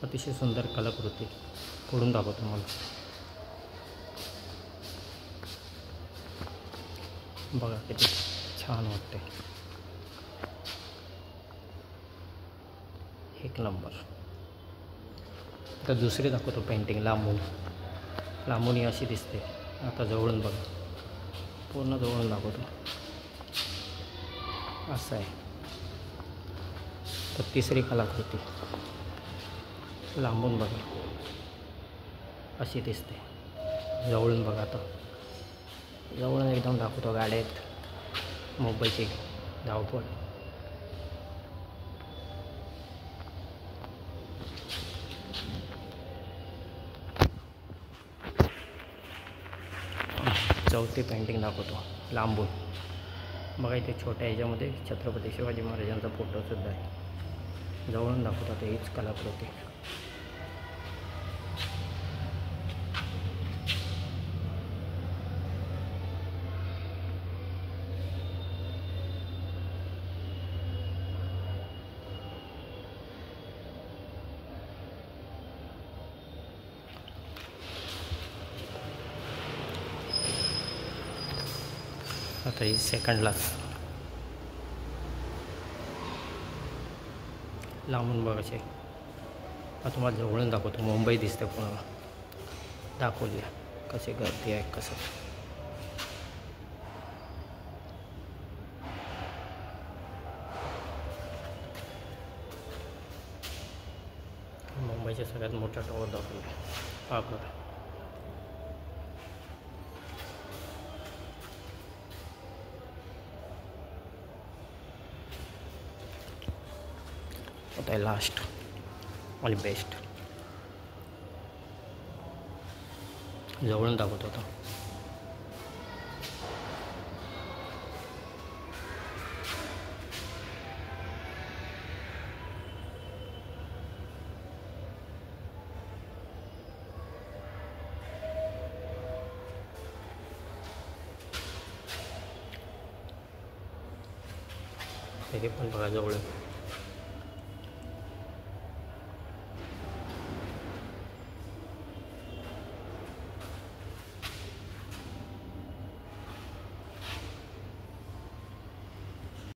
अतिशय सुंदर कलाकृती पुढून दाखवतो मला। बघा किती छान वाटते, एक नंबर। आता दुसरी दाखवतो पेंटिंग लांबून ही अशी दिसते। आता जवळून बघा, पूर्ण जवळून दाखवतो, असं आहे। तर तिसरी कलाकृती लांबून बघा, अशी दिसते। जवळून बघा, आता जवळून एकदम दाखवतो। गाड्या आहेत, मुंबईची धावपळ। चौथी पेंटिंग दाखवतो लांबून। बघा इथे छोट्या ह्याच्यामध्ये छत्रपती शिवाजी महाराजांचा फोटोसुद्धा आहे। जवळून दाखवतो ते हीच कलाकृती। आता ही सेकंडलाच लांबून बघायचे। आता तुम्हाला जवळून दाखवतो, मुंबई दिसते पूर्ण दाखवली, कशी गर्दी आहे कसं। मुंबईचे सगळ्यात मोठा टॉवर दाखवला, हा बघा। आता लास्ट आणि बेस्ट, जवळून दाखवत होता। हे पण बघा जवळ